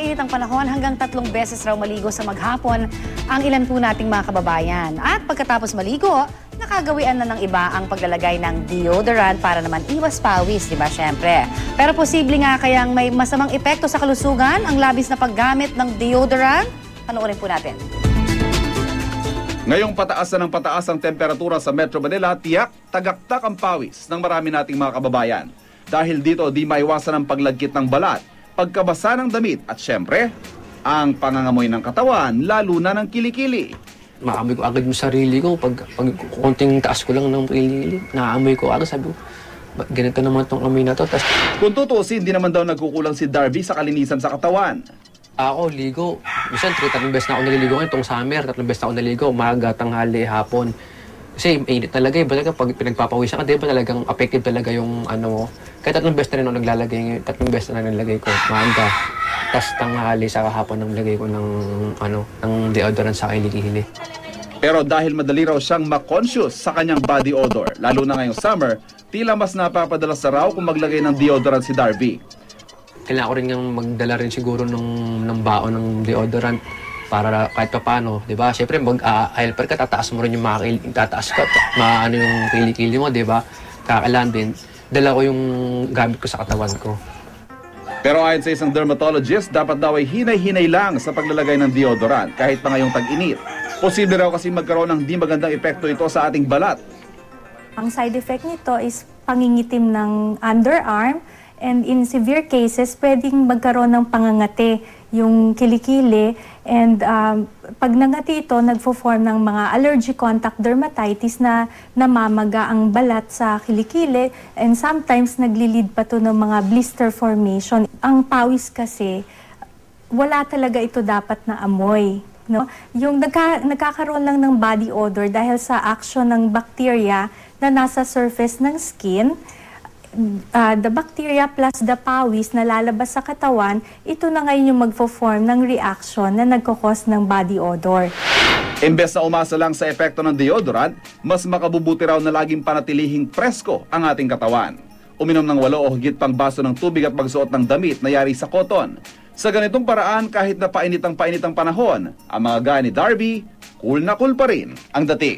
mainit ang panahon, hanggang 3 beses raw maligo sa maghapon ang ilan po nating mga kababayan. At pagkatapos maligo, nakagawian na ng iba ang paglalagay ng deodorant para naman iwas pawis, di ba, syempre. Pero posible nga kayang may masamang epekto sa kalusugan ang labis na paggamit ng deodorant? Panoorin po natin. Ngayong pataas na ng pataas ang temperatura sa Metro Manila, tiyak tagaktak ang pawis ng marami nating mga kababayan. Dahil dito, di maiwasan ang paglagkit ng balat, pagkabasa ng damit at syempre, ang pangangamoy ng katawan, lalo na ng kilikili. Maamoy ko agad yung sarili ko. Pag konting taas ko lang ng kilikili, naamoy ko agad. Sabi ko, ganito naman itong amoy na to. Kung tutusin, di naman daw nagkukulang si Darby sa kalinisan sa katawan. Ako, ligo. Minsan, 3 beses na ako naliligo ngayon. Itong summer, 3 beses na ako naliligo. Umaga, tanghali, hapon. Kasi mainit talaga eh. Basta pag pinagpapawisan ka, di ba talagang affected talaga yung ano mo. Kaya 3 beses na rin ako naglalagay ngayon. 3 beses na nilagay ko. Umaga. Tapos tanghali sa hapon nang lagay ko ng deodorant sa kilikili. Pero dahil madali raw siyang ma-conscious sa kanyang body odor, lalo na ngayong summer, tila mas napapadalas na raw kung maglagay ng deodorant si Darby. Kailangan ko rin yung magdala rin siguro ng baon ng deodorant para kahit pa paano, di ba? Siyempre, mag-helper ka, tataas mo rin yung tataas ka, maano yung kilikili mo, di ba? Kakailangan din, dala ko yung gamit ko sa katawan ko. Pero ayon sa isang dermatologist, dapat daw ay hinay-hinay lang sa paglalagay ng deodorant kahit pa ngayong tag-init. Posible raw kasi magkaroon ng di magandang epekto ito sa ating balat. Ang side effect nito is pangingitim ng underarm. And in severe cases, pwedeng magkaroon ng pangangati yung kilikili. And pag nangati ito, nagfo-form ng mga allergy contact dermatitis na namamaga ang balat sa kilikili. And sometimes, naglilid pa to ng mga blister formation. Ang pawis kasi, wala talaga ito dapat na amoy. No? Yung nagkakaroon lang ng body odor dahil sa action ng bacteria na nasa surface ng skin. The bacteria plus the pawis na lalabas sa katawan, ito na ngayon yung magfo-form ng reaction na nagkakos ng body odor. Imbes na umasa lang sa epekto ng deodorant, mas makabubuti raw na laging panatilihing presko ang ating katawan. Uminom ng 8 o higit pang baso ng tubig at magsuot ng damit na yari sa cotton. Sa ganitong paraan, kahit na painit ang panahon, ang mga gaya ni Darby, cool na cool pa rin ang dating.